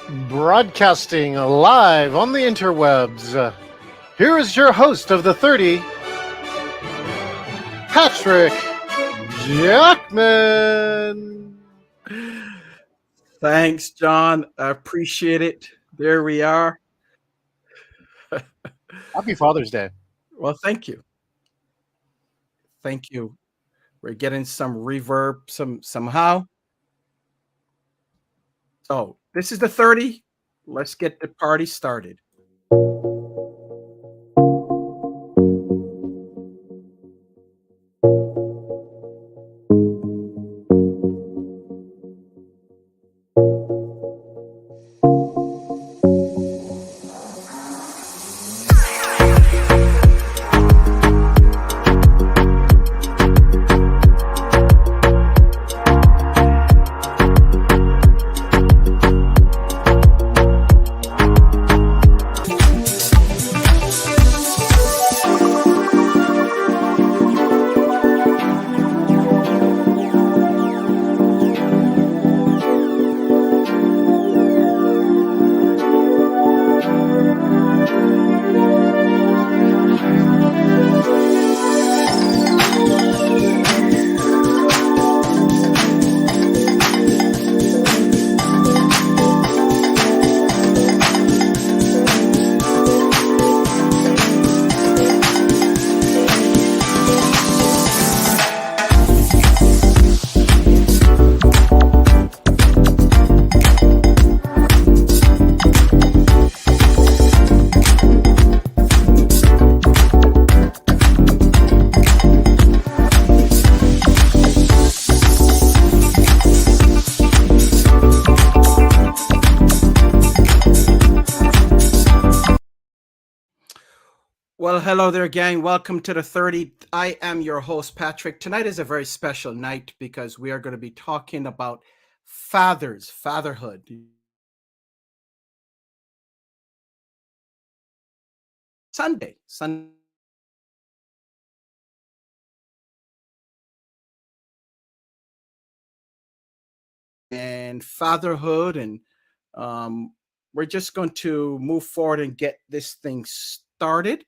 Broadcasting live on the interwebs. Here is your host of the 30, Patrick Jackman. Thanks, John. I appreciate it. There we are. Happy Father's Day. Well, thank you. Thank you. We're getting some reverb somehow. So this is the 30. Let's get the party started. Well, hello there, gang. Welcome to the 30. I am your host, Patrick. Tonight is a very special night because we are going to be talking about fatherhood. Sunday. And fatherhood. And we're just going to move forward and get this thing started.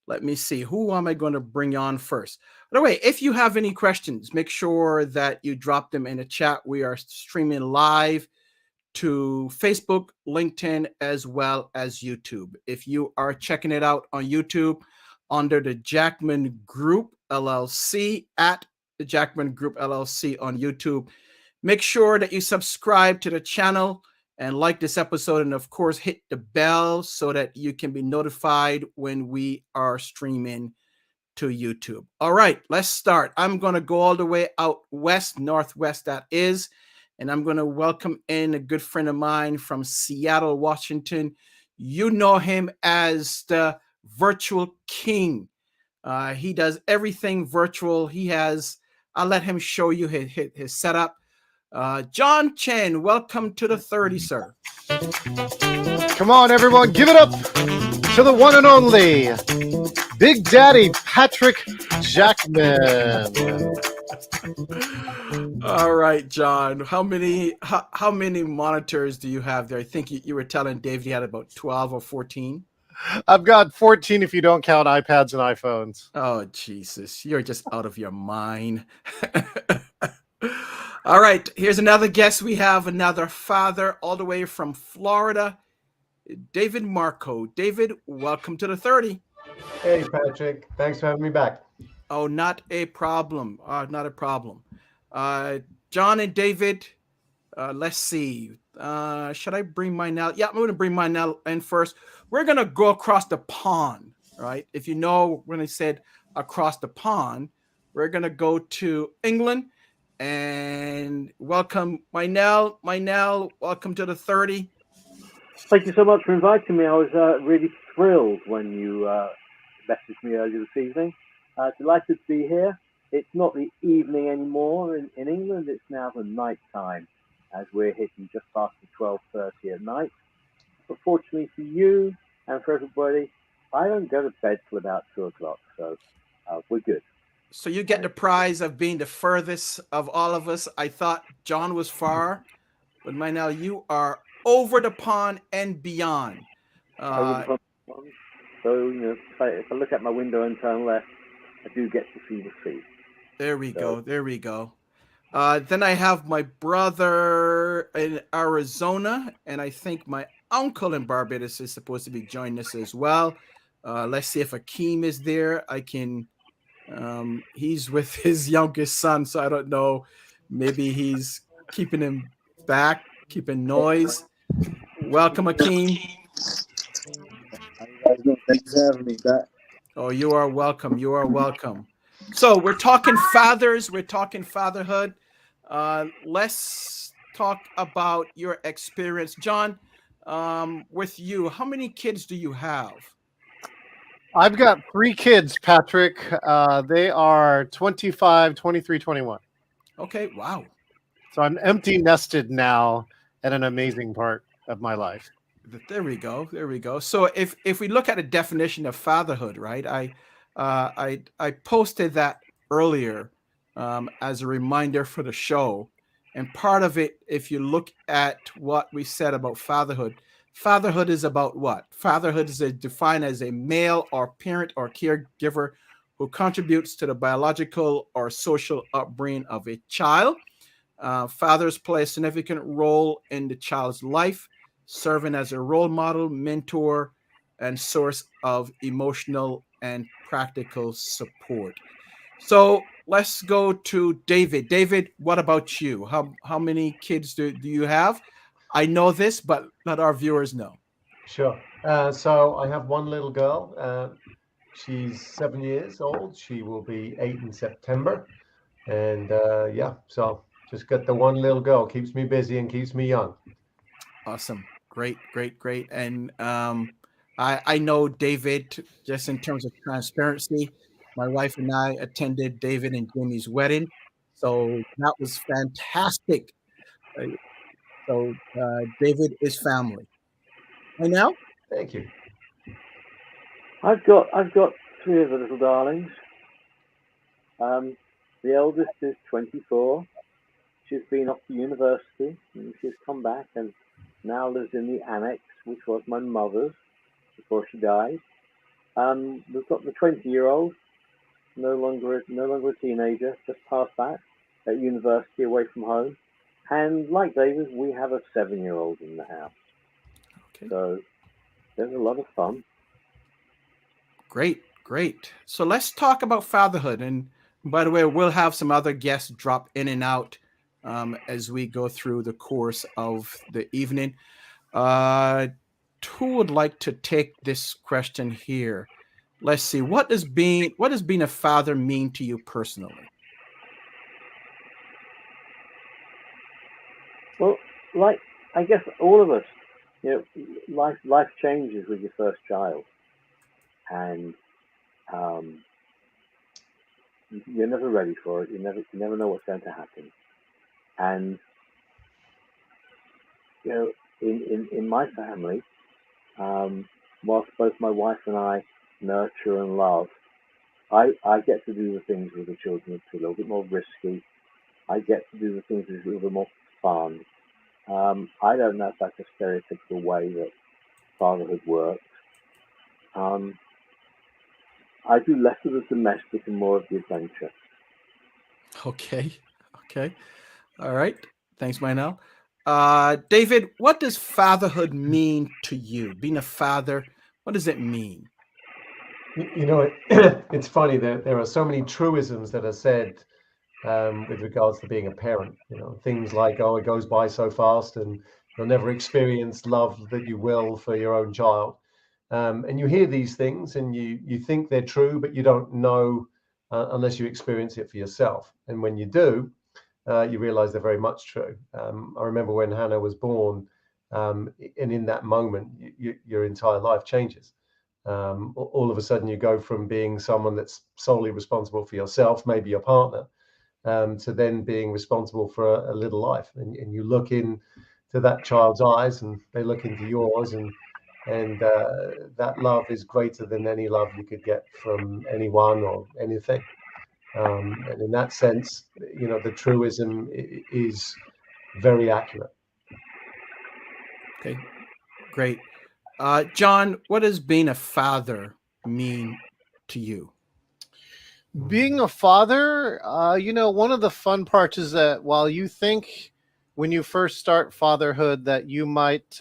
Let me see. Who am I going to bring on first? By the way, if you have any questions, make sure that you drop them in the chat. We are streaming live to Facebook, LinkedIn, as well as YouTube. If you are checking it out on YouTube under the Jackman Group LLC, at the Jackman Group LLC on YouTube, make sure that you subscribe to the channel and like this episode, and of course hit the bell so that you can be notified when we are streaming to YouTube. All right, let's start. I'm going to go all the way out west, northwest that is, and I'm going to welcome in a good friend of mine from Seattle, Washington. You know him as the Virtual King. He does everything virtual. I'll let him show you his setup. John Chen, welcome to the 30, sir. Come on, everyone, give it up to the one and only Big Daddy Patrick Jackman. All right, John. How many monitors do you have there? I think you were telling Dave you had about 12 or 14. I've got 14 if you don't count iPads and iPhones. Oh, Jesus. You're just out of your mind. All right, here's another guest. We have another father all the way from Florida, David Marco. David, welcome to the 30. Hey, Patrick. Thanks for having me back. Oh, not a problem. Not a problem. John and David, let's see. Should I bring mine out? Yeah, I'm going to bring mine out in first. We're going to go across the pond, right? If you know when I said across the pond, we're going to go to England. And welcome, Mynell. Mynell, welcome to the 30. Thank you so much for inviting me. I was really thrilled when you messaged me earlier this evening. Delighted to be here. It's not the evening anymore in England. It's now the night time as we're hitting just past the 12:30 at night. But fortunately for you and for everybody, I don't go to bed till about 2 o'clock. So we're good. So you get the prize of being the furthest of all of us. I thought John was far, but Mynell, you are over the pond and beyond. So, if I look at my window and turn left, I do get to see the sea. There we go. There we go. Then I have my brother in Arizona, and I think my uncle in Barbados is supposed to be joining us as well. Let's see if Akeem is there. He's with his youngest son, so I don't know. Maybe he's keeping him back, keeping noise. Welcome, Akeem. How you guys doing? Thanks for having me back. Oh, you are welcome. You are welcome. So we're talking fathers. We're talking fatherhood. Let's talk about your experience. John, with you, how many kids do you have? I've got 3 kids, Patrick. They are 25, 23, 21. Okay, wow. So I'm empty nested now at an amazing part of my life. There we go. There we go. So if we look at a definition of fatherhood, right? I posted that earlier as a reminder for the show. And part of it, if you look at what we said about fatherhood, fatherhood is about what? Fatherhood is defined as a male or parent or caregiver who contributes to the biological or social upbringing of a child. Fathers play a significant role in the child's life, serving as a role model, mentor, and source of emotional and practical support. So let's go to David. David, what about you? How many kids do you have? I know this, but let our viewers know. Sure. So I have one little girl. She's 7 years old. She will be 8 in September. And yeah, so just got the one little girl. Keeps me busy and keeps me young. Awesome. Great, great, great. And I know David, just in terms of transparency, my wife and I attended David and Jamie's wedding. So that was fantastic. So David is family. And now? Thank you. I've got 3 of the little darlings. The eldest is 24. She's been off to university and she's come back and now lives in the annex, which was my mother's before she died. We've got the 20-year-old, no longer a teenager, just past that, at university away from home. And like David, we have a 7-year-old in the house. Okay. So there's a lot of fun. Great, great. So let's talk about fatherhood. And by the way, we'll have some other guests drop in and out as we go through the course of the evening. Who would like to take this question here? Let's see. What does being a father mean to you personally? Well, like I guess all of us, life changes with your first child, and you're never ready for it. You never know what's going to happen, and in my family, whilst both my wife and I nurture and love, I get to do the things with the children that's a little bit more risky. I get to do the things that's a little bit more fun. I don't know if that's a stereotypical way that fatherhood works. I do less of the domestic and more of the adventure. Okay. All right. Thanks, Mynell. David, what does fatherhood mean to you? Being a father, what does it mean? It's funny that there are so many truisms that are said with regards to being a parent. Things like, oh, it goes by so fast and you'll never experience love that you will for your own child. And you hear these things and you think they're true, but you don't know unless you experience it for yourself. And when you do, you realize they're very much true. I remember when Hannah was born, and in that moment, your entire life changes. All of a sudden, you go from being someone that's solely responsible for yourself, maybe your partner, to then being responsible for a little life. And you look into that child's eyes and they look into yours, and that love is greater than any love you could get from anyone or anything. And in that sense, the truism is very accurate. Okay, great. John, what does being a father mean to you? Being a father, one of the fun parts is that while you think when you first start fatherhood that you might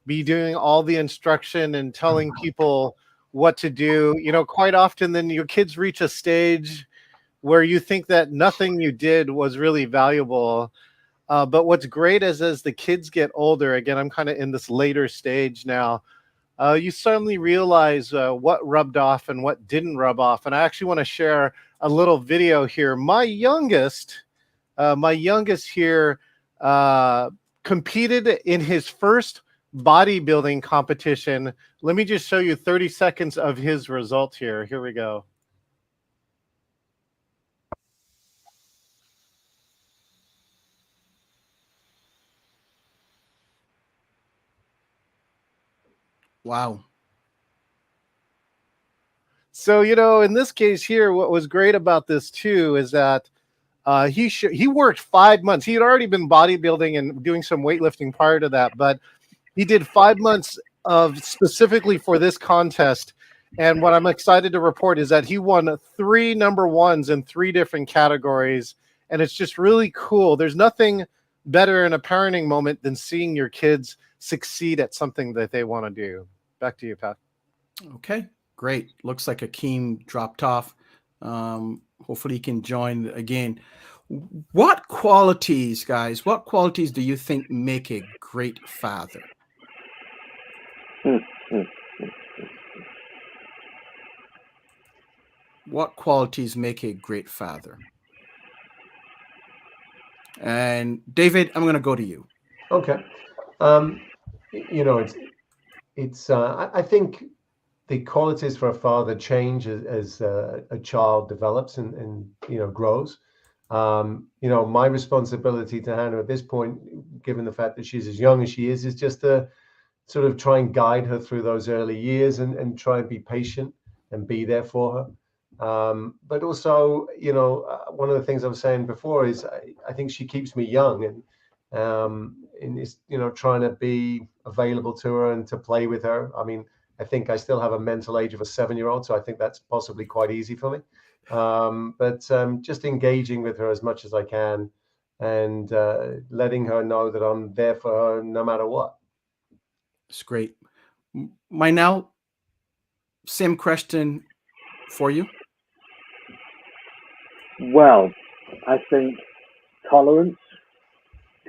be doing all the instruction and telling people what to do, quite often then your kids reach a stage where you think that nothing you did was really valuable. But what's great is as the kids get older, again, I'm kind of in this later stage now, you suddenly realize what rubbed off and what didn't rub off. And I actually want to share a little video here. My youngest here competed in his first bodybuilding competition. Let me just show you 30 seconds of his result here. Here we go. Wow. So, in this case here, what was great about this too is that he worked 5 months. He had already been bodybuilding and doing some weightlifting prior to that, but he did 5 months of specifically for this contest. And what I'm excited to report is that he won 3 number ones in 3 different categories. And it's just really cool. There's nothing better in a parenting moment than seeing your kids succeed at something that they want to do. Back to you, Pat. Okay, great. Looks like Akeem dropped off. Hopefully he can join again. What qualities, guys, do you think make a great father? What qualities make a great father? And David, I'm going to go to you. Okay. I think the qualities for a father change as a child develops and grows. My responsibility to Hannah at this point, given the fact that she's as young as she is just to sort of try and guide her through those early years and try and be patient and be there for her. But also, one of the things I was saying before is I think she keeps me young and is, trying to be available to her and to play with her. I mean, I think I still have a mental age of a 7-year-old, so I think that's possibly quite easy for me. But just engaging with her as much as I can and letting her know that I'm there for her no matter what. It's great. My now, same question for you. Well, I think tolerance,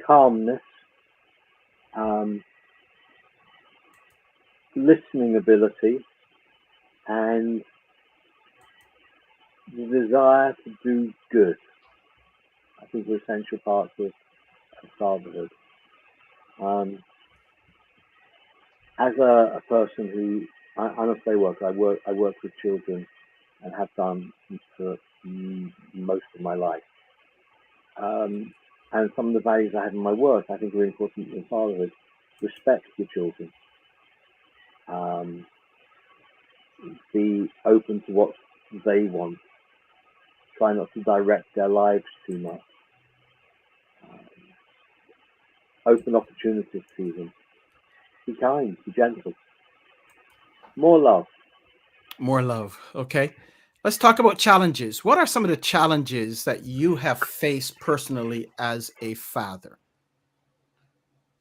calmness, listening ability, and the desire to do good, I think are essential parts of fatherhood. As a person who, I'm a play worker, I work with children and have done for most of my life. And some of the values I have in my work, I think are important in fatherhood. Respect your children. Be open to what they want. Try not to direct their lives too much. Open opportunities to them. Be kind, be gentle. More love. More love. Okay. Let's talk about challenges. What are some of the challenges that you have faced personally as a father?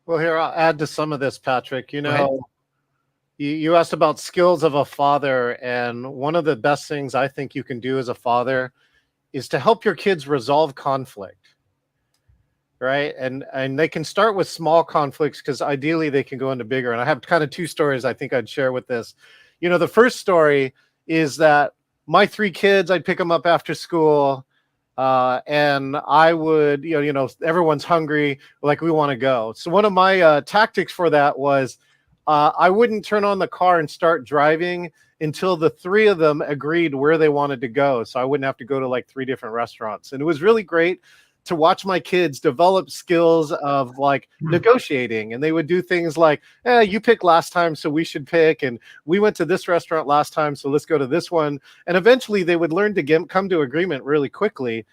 Well, here, I'll add to some of this, Patrick. Go ahead. You asked about skills of a father, and one of the best things I think you can do as a father is to help your kids resolve conflict, right? And they can start with small conflicts because ideally they can go into bigger. And I have kind of 2 stories I think I'd share with this. The first story is that my 3 kids, I'd pick them up after school, and I would, everyone's hungry, like we want to go. So one of my tactics for that was I wouldn't turn on the car and start driving until the 3 of them agreed where they wanted to go. So I wouldn't have to go to like 3 different restaurants. And it was really great to watch my kids develop skills of like negotiating. And they would do things like, you picked last time, so we should pick. And we went to this restaurant last time, so let's go to this one. And eventually they would learn to come to agreement really quickly.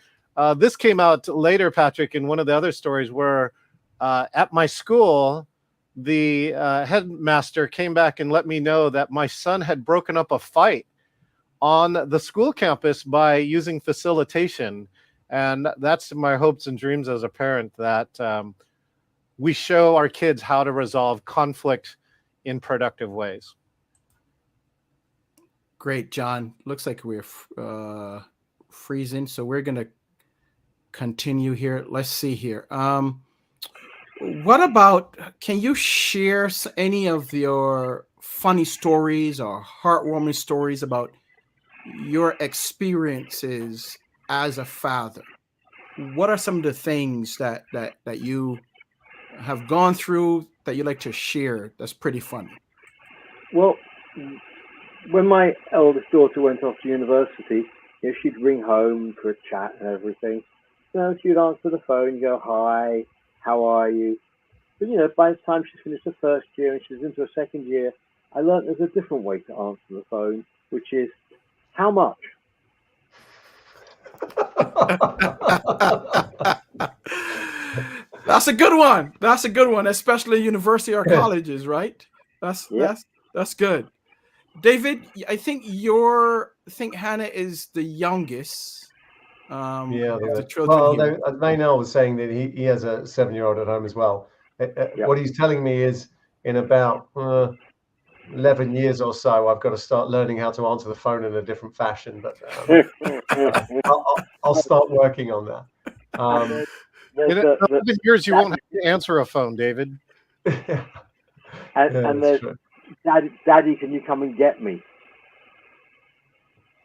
This came out later, Patrick, in one of the other stories where at my school, the headmaster came back and let me know that my son had broken up a fight on the school campus by using facilitation. And that's my hopes and dreams as a parent, that we show our kids how to resolve conflict in productive ways. Great, John. Looks like we're freezing, so we're going to continue here. Let's see here. What about, can you share any of your funny stories or heartwarming stories about your experiences as a father? What are some of the things that you have gone through that you like to share that's pretty funny? Well, when my eldest daughter went off to university, she'd ring home for a chat and everything. She'd answer the phone, you go, hi, how are you? But, by the time she finished the first year and she was into her second year, I learned there's a different way to answer the phone, which is, how much? That's a good one. That's a good one, especially university or colleges, right? That's good. David, I think Hannah is the youngest. The children Maynell was saying that he has a 7-year-old at home as well. What he's telling me is in about 11 years or so, I've got to start learning how to answer the phone in a different fashion. But I'll start working on that. In 11 years, you won't have to answer a phone, David. And there's, Daddy, can you come and get me?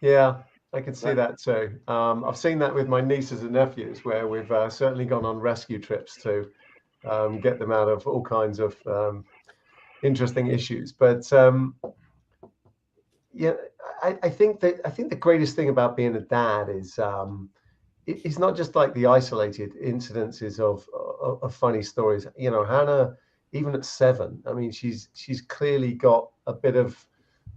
Yeah, I can see that too. I've seen that with my nieces and nephews, where we've certainly gone on rescue trips to get them out of all kinds of interesting issues. But I think the greatest thing about being a dad is it's not just like the isolated incidences of funny stories. Hannah, even at 7, I mean, she's clearly got a bit of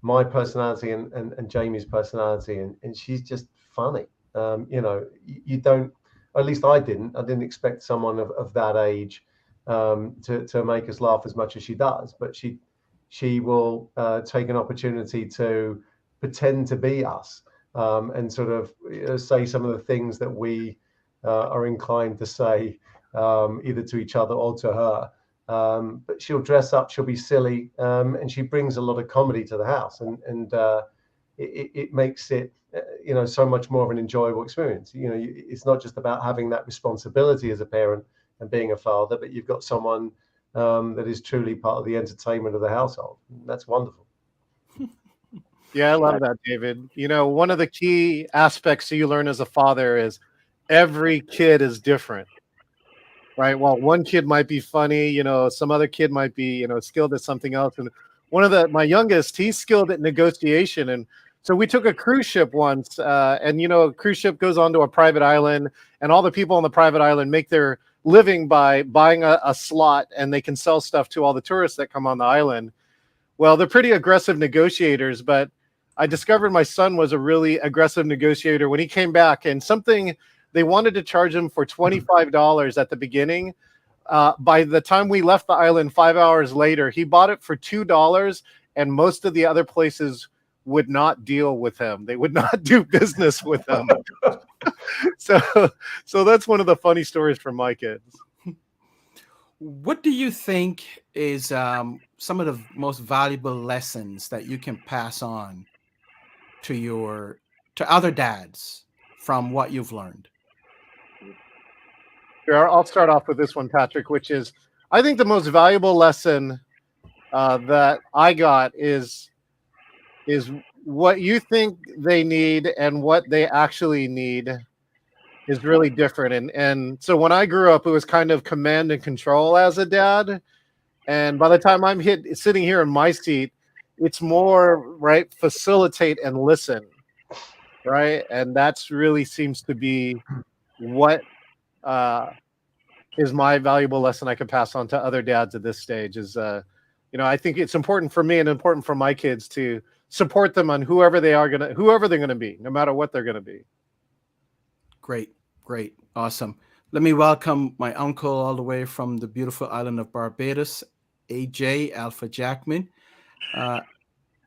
my personality and Jamie's personality, and she's just funny. You don't, at least I didn't expect someone of that age to make us laugh as much as she does, but she will take an opportunity to pretend to be us and sort of say some of the things that we are inclined to say either to each other or to her. But she'll dress up, she'll be silly, and she brings a lot of comedy to the house, and it makes it so much more of an enjoyable experience. It's not just about having that responsibility as a parent and being a father, but you've got someone that is truly part of the entertainment of the household. That's wonderful. Yeah, I love that, David. One of the key aspects that you learn as a father is every kid is different, right? While one kid might be funny, some other kid might be, skilled at something else. And my youngest, he's skilled at negotiation. And so we took a cruise ship once, and a cruise ship goes onto a private island, and all the people on the private island make their living by buying a slot, and they can sell stuff to all the tourists that come on the island. Well, they're pretty aggressive negotiators, but I discovered my son was a really aggressive negotiator when he came back, and they wanted to charge him for $25 at the beginning. By the time we left the island 5 hours later, he bought it for $2, and most of the other places would not deal with him. They would not do business with him. So that's one of the funny stories from my kids. What do you think is some of the most valuable lessons that you can pass on to other dads from what you've learned? Sure, I'll start off with this one, Patrick, which is, I think the most valuable lesson that I got is what you think they need and what they actually need is really different. And so when I grew up, it was kind of command and control as a dad. And by the time I'm sitting here in my seat, it's more, right, facilitate and listen, right? And that's really seems to be what is my valuable lesson I could pass on to other dads at this stage is, I think it's important for me and important for my kids to support them on whoever they're going to be, no matter what they're going to be. Great. Awesome. Let me welcome my uncle all the way from the beautiful island of Barbados, AJ, Alpha Jackman.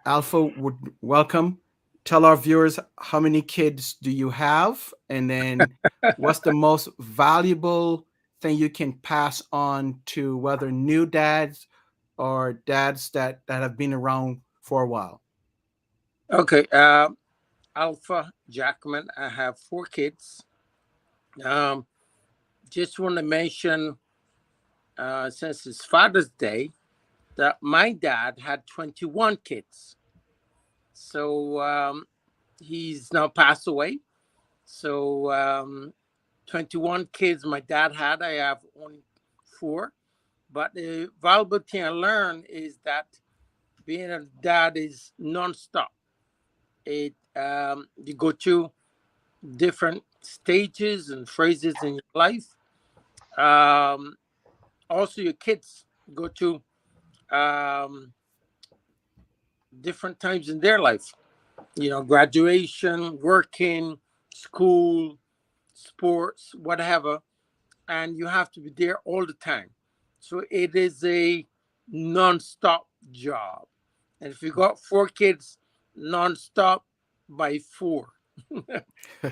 Alpha, would welcome. Tell our viewers, how many kids do you have? And then what's the most valuable thing you can pass on to whether new dads or dads that have been around for a while? Okay, Alpha Jackman. I have 4 kids. Just want to mention, since it's Father's Day, that my dad had 21 kids. So he's now passed away. So 21 kids my dad had. I have only 4. But the valuable thing I learned is that being a dad is nonstop. You go through different stages and phases in your life. Also, your kids go through different times in their life. Graduation, working, school, sports, whatever, and you have to be there all the time. So it is a non-stop job. And if you got 4 kids, non-stop by 4.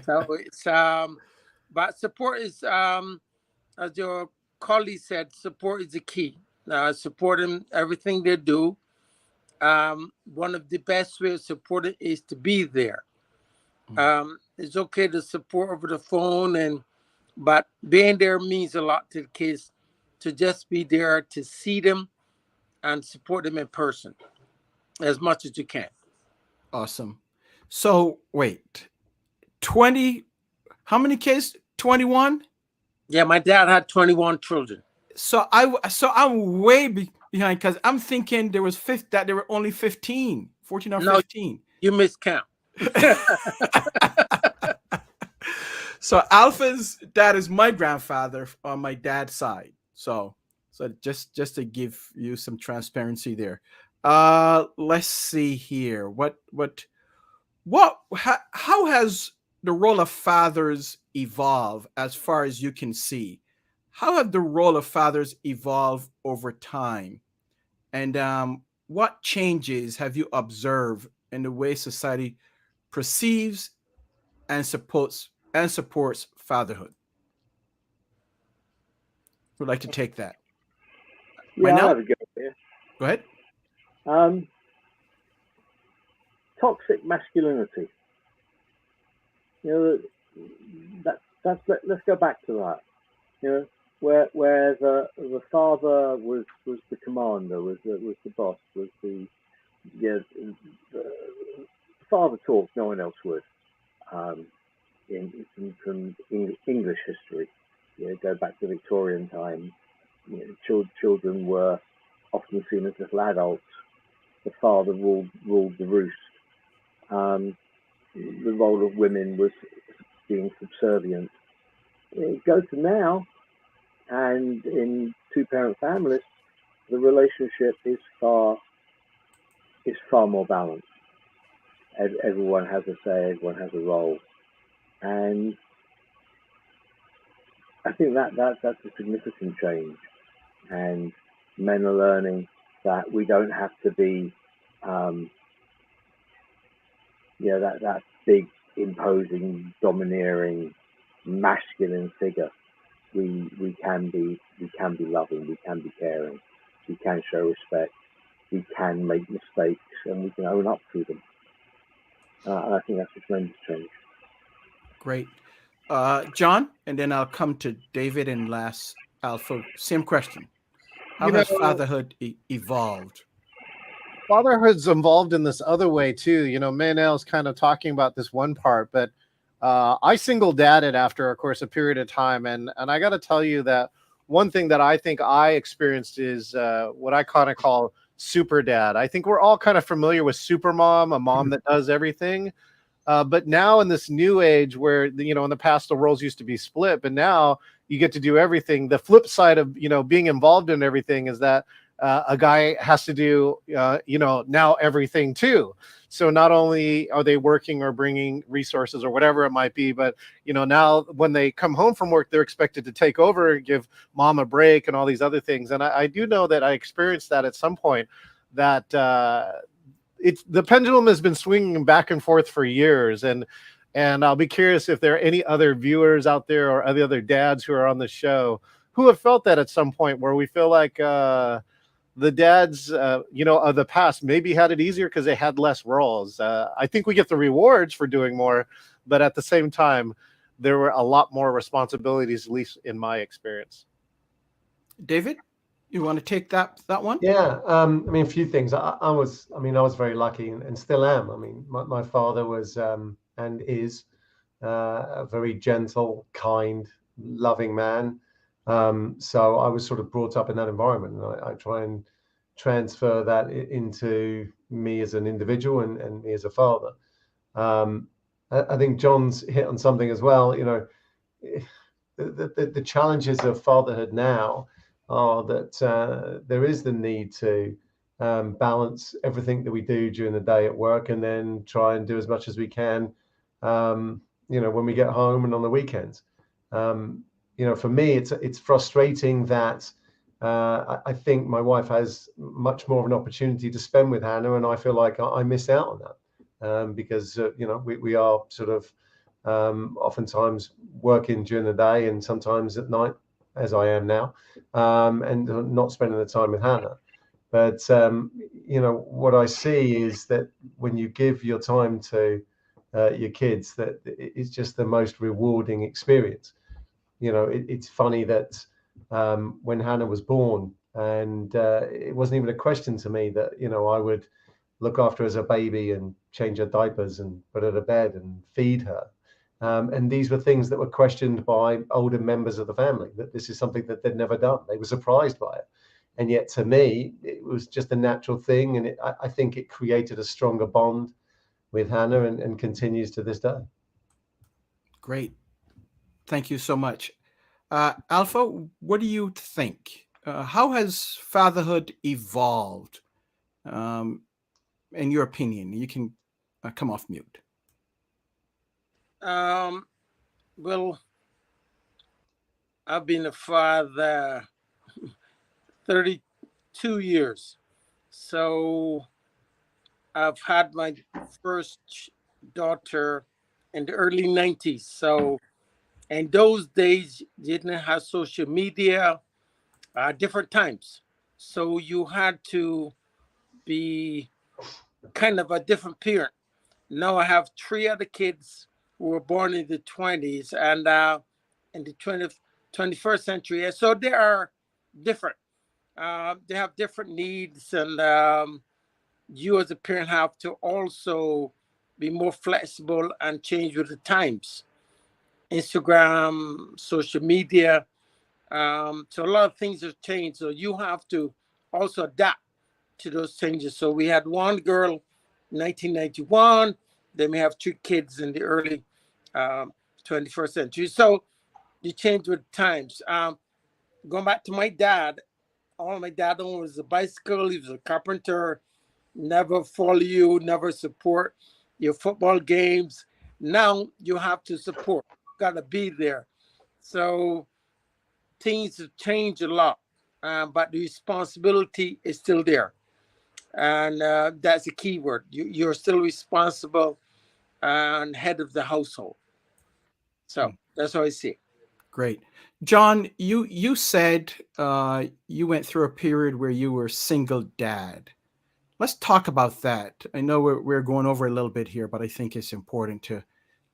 So it's but support is as your colleague said, support is the key. Support them everything they do. One of the best ways of supporting is to be there. It's okay to support over the phone, but being there means a lot to the kids. To just be there to see them and support them in person as much as you can. Awesome. So wait, 20, how many kids? 21? Yeah, my dad had 21 children. So I'm way behind because I'm thinking there were only 15, 14 or 15. You miscount. So Alpha's dad is my grandfather on my dad's side. So just to give you some transparency there. Let's see here. How has the role of fathers evolved as far as you can see? How have the role of fathers evolved over time? And what changes have you observed in the way society perceives and supports fatherhood? Would like to take that. Yeah, I'll have a go here. Go ahead. Toxic masculinity. Let's go back to that. Where the father was the commander, was the boss, was the father talked, no one else would. From English history, go back to Victorian times. Children were often seen as little adults. The father ruled the roost. The role of women was being subservient. Go to now, and in 2-parent families, the relationship is far more balanced. Everyone has a say, everyone has a role, and I think that's a significant change. And men are learning that we don't have to be, that big, imposing, domineering, masculine figure. We can be loving, we can be caring, we can show respect, we can make mistakes, and we can own up to them. And I think that's a tremendous change. Great. John, and then I'll come to David and last Alpha. Same question. How has fatherhood evolved? Fatherhood's involved in this other way too. Maynell's kind of talking about this one part, but I single dadded after, of course, a period of time. And I got to tell you that one thing that I think I experienced is what I kind of call super dad. I think we're all kind of familiar with super mom, a mom that does everything. But now in this new age where, in the past, the roles used to be split, but now you get to do everything. The flip side of, being involved in everything is that a guy has to do, now everything too. So not only are they working or bringing resources or whatever it might be, but, now when they come home from work, they're expected to take over and give mom a break and all these other things. And I do know that I experienced that at some point, that the pendulum has been swinging back and forth for years. And I'll be curious if there are any other viewers out there or other dads who are on the show who have felt that at some point, where we feel like the dads, of the past maybe had it easier because they had less roles. I think we get the rewards for doing more, but at the same time, there were a lot more responsibilities, at least in my experience. David, you want to take that one? Yeah, I mean, a few things. I was very lucky and still am. I mean, my father was and is a very gentle, kind, loving man. So I was sort of brought up in that environment, and I try and transfer that into me as an individual and me as a father. I think John's hit on something as well. The challenges of fatherhood now are that there is the need to balance everything that we do during the day at work, and then try and do as much as we can, when we get home and on the weekends. For me, it's frustrating that I think my wife has much more of an opportunity to spend with Hannah, and I feel like I miss out on that because we are sort of oftentimes working during the day and sometimes at night, as I am now, and not spending the time with Hannah. But what I see is that when you give your time to your kids, that it's just the most rewarding experience. It's funny that when Hannah was born, and it wasn't even a question to me that I would look after her as a baby and change her diapers and put her to bed and feed her. And these were things that were questioned by older members of the family, that this is something that they'd never done. They were surprised by it. And yet to me, it was just a natural thing. And I think it created a stronger bond with Hannah and continues to this day. Great. Thank you so much. Alpha, what do you think? How has fatherhood evolved, in your opinion? You can come off mute. Well, I've been a father 32 years. So I've had my first daughter in the early 90s. So in those days, you didn't have social media, different times. So you had to be kind of a different parent. Now I have 3 other kids who were born in the 20s and in the 21st century. And so they are different. They have different needs, and you as a parent have to also be more flexible and change with the times. Instagram, social media. So a lot of things have changed. So you have to also adapt to those changes. So we had one girl in 1991. Then we have 2 kids in the early 21st century. So you change with times. Going back to my dad, all my dad owned was a bicycle. He was a carpenter. Never follow you, never support your football games. Now you have to support. Got to be there. So things have changed a lot, but the responsibility is still there. And that's a key word. You're still responsible and head of the household. So that's how I see it. Great. John, you said you went through a period where you were single dad. Let's talk about that. I know we're going over a little bit here, but I think it's important to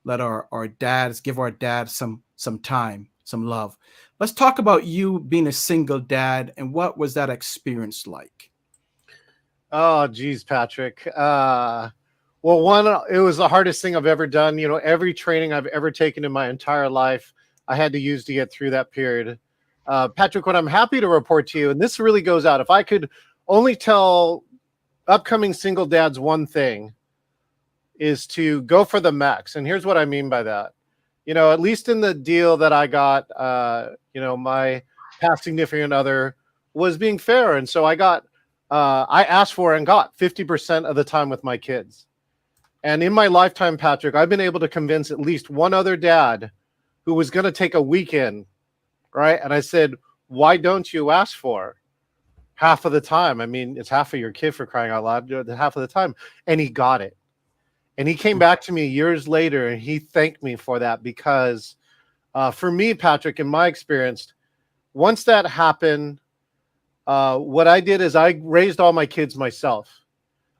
let our dads, give our dads some time, some love. Let's talk about you being a single dad, and what was that experience like? Oh, geez, Patrick. Well, one, it was the hardest thing I've ever done. Every training I've ever taken in my entire life, I had to use to get through that period. Patrick, what I'm happy to report to you, and this really goes out, if I could only tell upcoming single dads one thing, is to go for the max. And here's what I mean by that. At least in the deal that I got, my past significant other was being fair, and so I asked for and got 50% of the time with my kids. And in my lifetime, Patrick, I've been able to convince at least one other dad who was going to take a weekend, right? And I said, why don't you ask for half of the time? I mean, it's half of your kid, for crying out loud, half of the time. And he got it. And he came back to me years later and he thanked me for that, because for me, Patrick, in my experience, once that happened, what I did is I raised all my kids myself.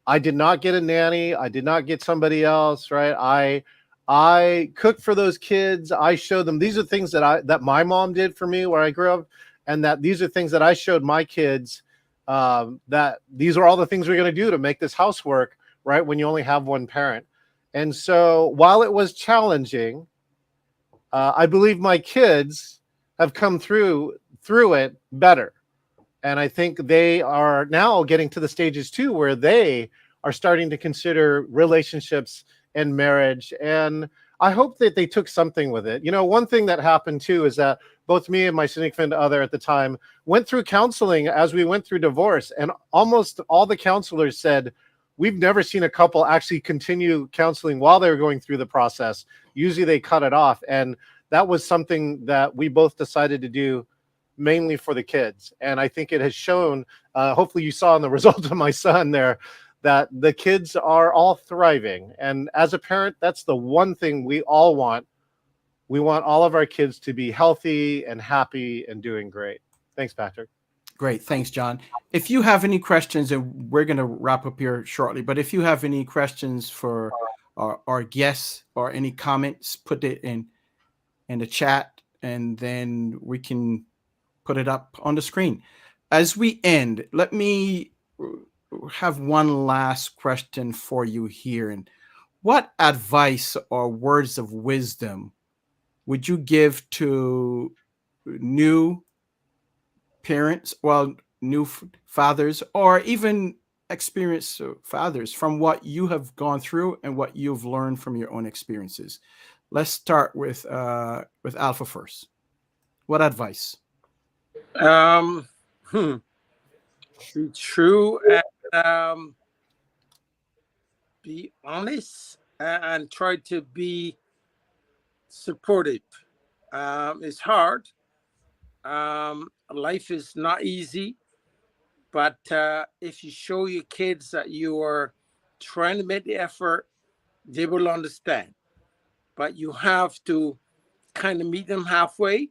I did not get a nanny. I did not get somebody else, right? I cooked for those kids. I showed them these are things that my mom did for me where I grew up, and that these are things that I showed my kids, that these are all the things we're going to do to make this house work, right? When you only have one parent. And so while it was challenging, I believe my kids have come through it better. And I think they are now getting to the stages too, where they are starting to consider relationships and marriage. And I hope that they took something with it. You know, one thing that happened too is that both me and my significant other at the time went through counseling as we went through divorce. And almost all the counselors said, we've never seen a couple actually continue counseling while they were going through the process. Usually they cut it off. And that was something that we both decided to do mainly for the kids. And I think it has shown, hopefully you saw in the result of my son there, that the kids are all thriving. And as a parent, that's the one thing we all want. We want all of our kids to be healthy and happy and doing great. Thanks, Patrick. Great. Thanks, John. If you have any questions, and we're going to wrap up here shortly, but if you have any questions for our guests or any comments, put it in the chat, and then we can put it up on the screen. As we end, let me have one last question for you here. And what advice or words of wisdom would you give to new parents, new fathers, or even experienced fathers, from what you have gone through and what you've learned from your own experiences? Let's start with Alpha first. What advice? Be true and be honest and try to be supportive. It's hard. Life is not easy, but if you show your kids that you are trying to make the effort, they will understand. But you have to kind of meet them halfway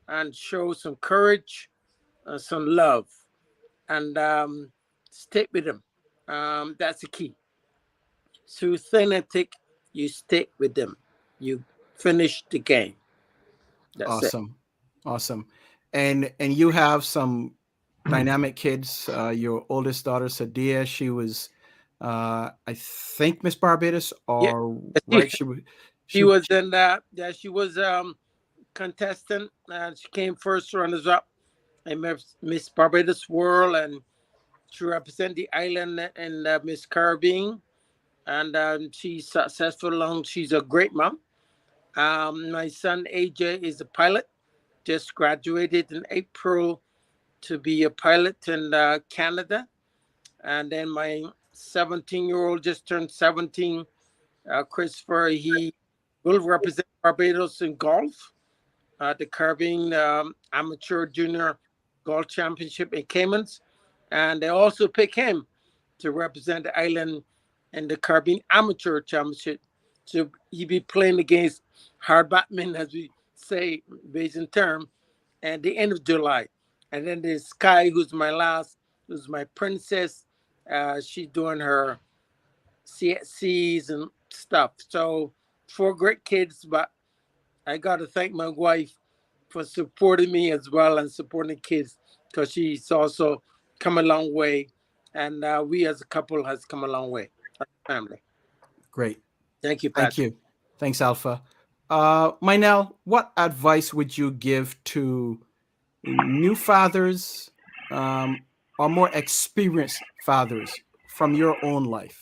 and show some courage, some love, and stick with them. That's the key. So authentic, you stick with them. You finish the game. That's awesome. It. Awesome. And you have some dynamic kids. Your oldest daughter, Sadia, she was, I think, Miss Barbados, or yeah. Right? She was in that. Yeah, she was contestant. She came first runners up in Miss Barbados World, and she represent the island in Miss Caribbean, and she's successful. She's a great mom. My son AJ is a pilot, just graduated in April to be a pilot in Canada. And then my 17-year-old just turned 17, Christopher. He will represent Barbados in golf, the Caribbean Amateur Junior Golf Championship in Caymans. And they also pick him to represent the island in the Caribbean Amateur Championship. So he'll be playing against hard batman, as we say, based in term, at the end of July. And then there's Sky, who's my princess. She's doing her CSCs and stuff. So 4 great kids, but I got to thank my wife for supporting me as well and supporting kids, because she's also come a long way. And we as a couple has come a long way, as a family. Great. Thank you, Patrick. Thank you. Thanks, Alpha. Mynel, what advice would you give to new fathers or more experienced fathers from your own life?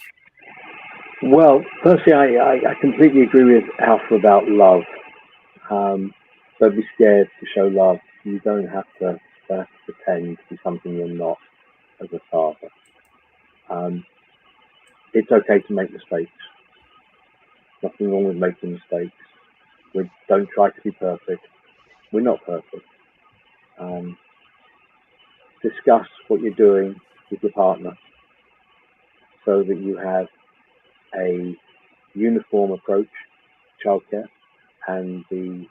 Well, firstly, I completely agree with Alpha about love. Don't be scared to show love. You don't have to don't have to pretend to be something you're not as a father. It's okay to make mistakes. Nothing wrong with making mistakes. We don't try to be perfect. We're not perfect. Discuss what you're doing with your partner so that you have a uniform approach to childcare and the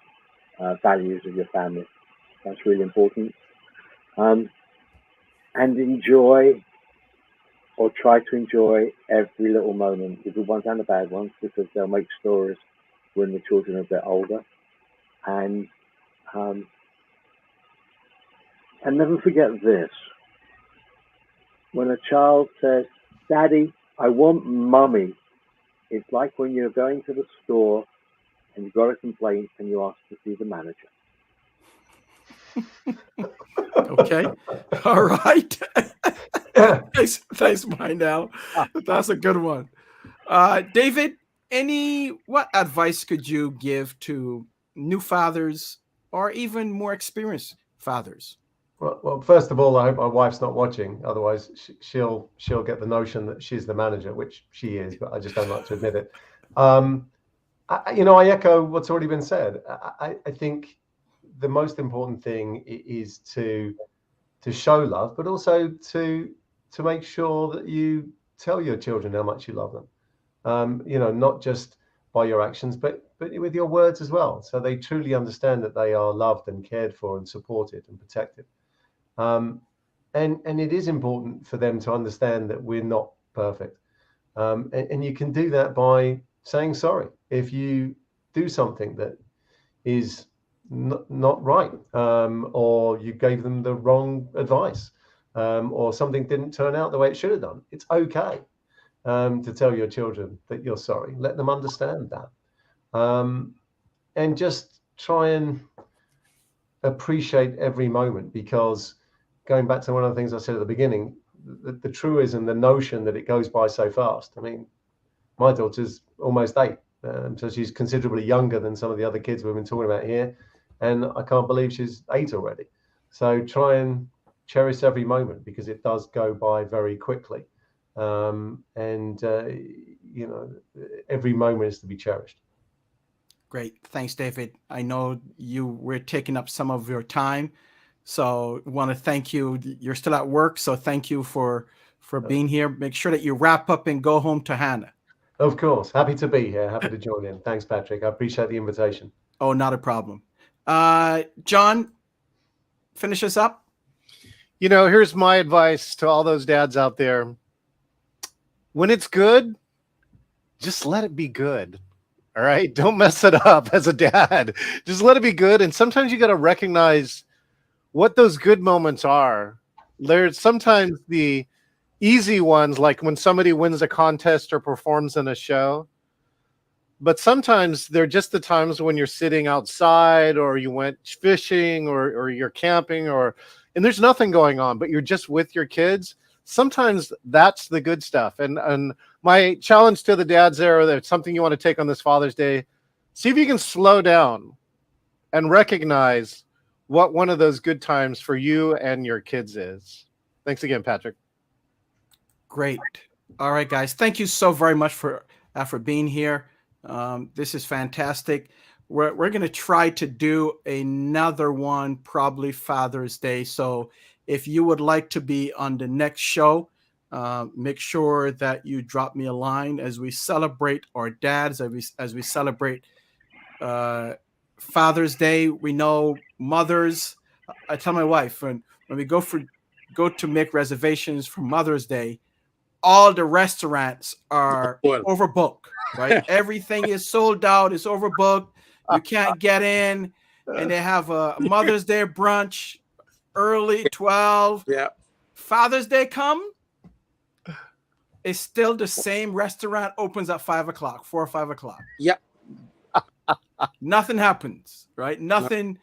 values of your family. That's really important. And enjoy, or try to enjoy, every little moment, the good ones and the bad ones, because they'll make stories when the children are a bit older. And never forget this. When a child says, "Daddy, I want mummy," it's like when you're going to the store and you've got a complaint and you ask to see the manager. Okay. All right. Thanks, Mindell. That's a good one. David, what advice could you give to new fathers or even more experienced fathers? Well, first of all, I hope my wife's not watching. Otherwise, she'll get the notion that she's the manager, which she is, but I just don't like to admit it. I echo what's already been said. I think the most important thing is to show love, but also to make sure that you tell your children how much you love them. Not just by your actions, but with your words as well, so they truly understand that they are loved and cared for and supported and protected. And it is important for them to understand that we're not perfect. And you can do that by saying sorry if you do something that is not right, or you gave them the wrong advice, or something didn't turn out the way it should have done. It's okay to tell your children that you're sorry. Let them understand that. And just try and appreciate every moment, because going back to one of the things I said at the beginning, the truism, the notion that it goes by so fast. I mean, my daughter's almost 8, so she's considerably younger than some of the other kids we've been talking about here, and I can't believe she's 8 already. So try and cherish every moment, because it does go by very quickly, and every moment is to be cherished. Great. Thanks, David. I know we're taking up some of your time, so I want to thank you. You're still at work, so thank you for being here. Make sure that you wrap up and go home to Hannah. Of course. Happy to be here. Happy to join in. Thanks, Patrick. I appreciate the invitation. Oh, not a problem. John, finish us up. Here's my advice to all those dads out there. When it's good, just let it be good. All right. Don't mess it up as a dad. Just let it be good. And sometimes you got to recognize what those good moments are. There's sometimes the easy ones, like when somebody wins a contest or performs in a show. But sometimes they're just the times when you're sitting outside, or you went fishing, or you're camping, and there's nothing going on, but you're just with your kids. Sometimes that's the good stuff. And my challenge to the dads there, that's something you want to take on this Father's Day. See if you can slow down and recognize what one of those good times for you and your kids is. Thanks again, Patrick. Great. All right, guys. Thank you so very much for being here. This is fantastic. We're going to try to do another one, probably Father's Day. So if you would like to be on the next show, make sure that you drop me a line as we celebrate our dads, as we celebrate Father's Day. We know mothers. I tell my wife, when we go to make reservations for Mother's Day, all the restaurants are overbooked, right? Everything is sold out. It's overbooked. You can't get in, and they have a Mother's Day brunch early, 12. Yeah. Father's Day come, it's still the same restaurant, opens at 5 o'clock, 4 or 5 o'clock. Yeah. Nothing happens, right? Nothing,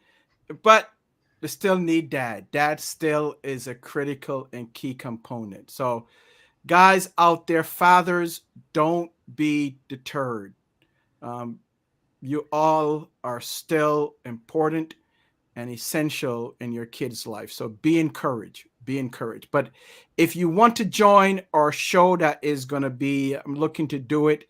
but they still need dad. Dad still is a critical and key component. So guys out there, fathers, don't be deterred. You all are still important, and essential in your kid's life. So be encouraged. Be encouraged. But if you want to join our show that is going to be, I'm looking to do it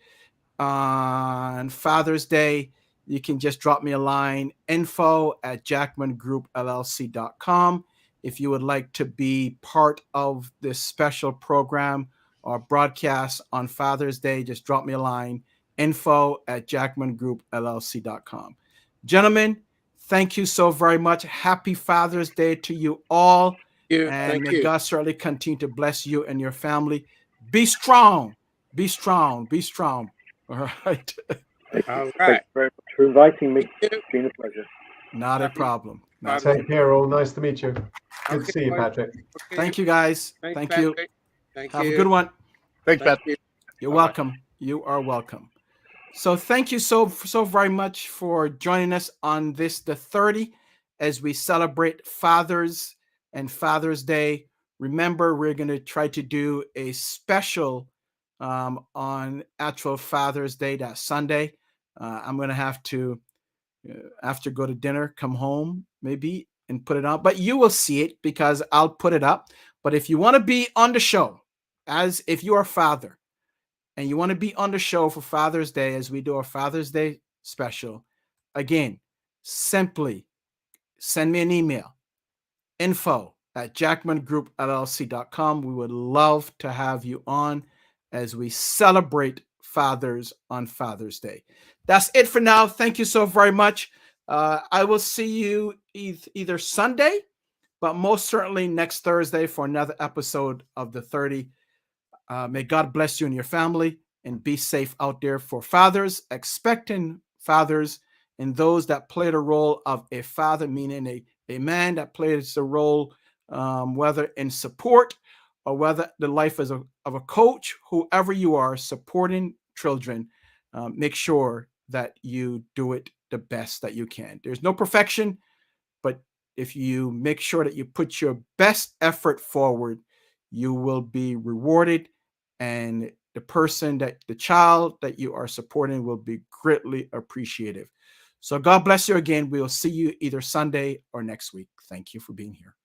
on Father's Day, you can just drop me a line, info@jackmangroup.llc.com. If you would like to be part of this special program or broadcast on Father's Day, just drop me a line, info@jackmangroup.llc.com. Gentlemen, thank you so very much. Happy Father's Day to you all. And Thank may you. God certainly continue to bless you and your family. Be strong. Be strong. Be strong. All right. All Thank right. you very much for inviting me. Thank you. It's been a pleasure. Not a Happy problem. Not a Father's Take care, all. Nice to meet you. Good Okay, to see you, boys. Patrick. Okay. Thank you, guys. Thanks, Thank you. Patrick. Thank Have you. a good one. Thanks, Thank Pat. you. You're Bye-bye. welcome. You are welcome. So thank you so very much for joining us on this, the 30, as we celebrate Fathers and Father's Day. Remember, we're going to try to do a special on actual Father's Day, that Sunday. I'm going to have to, after go to dinner, come home maybe and put it on. But you will see it because I'll put it up. But if you want to be on the show, as if you are a father, and you want to be on the show for Father's Day as we do our Father's Day special, again, simply send me an email, info@jackmangroup.llc.com. We would love to have you on as we celebrate fathers on Father's Day. That's it for now. Thank you so very much. I will see you either Sunday, but most certainly next Thursday for another episode of the 30. May God bless you and your family, and be safe out there for fathers, expecting fathers, and those that play the role of a father, meaning a man that plays the role, whether in support or whether the life of a coach, whoever you are, supporting children. Make sure that you do it the best that you can. There's no perfection, but if you make sure that you put your best effort forward, you will be rewarded, and the child that you are supporting will be greatly appreciative. So God bless you again. We'll see you either Sunday or next week. Thank you for being here.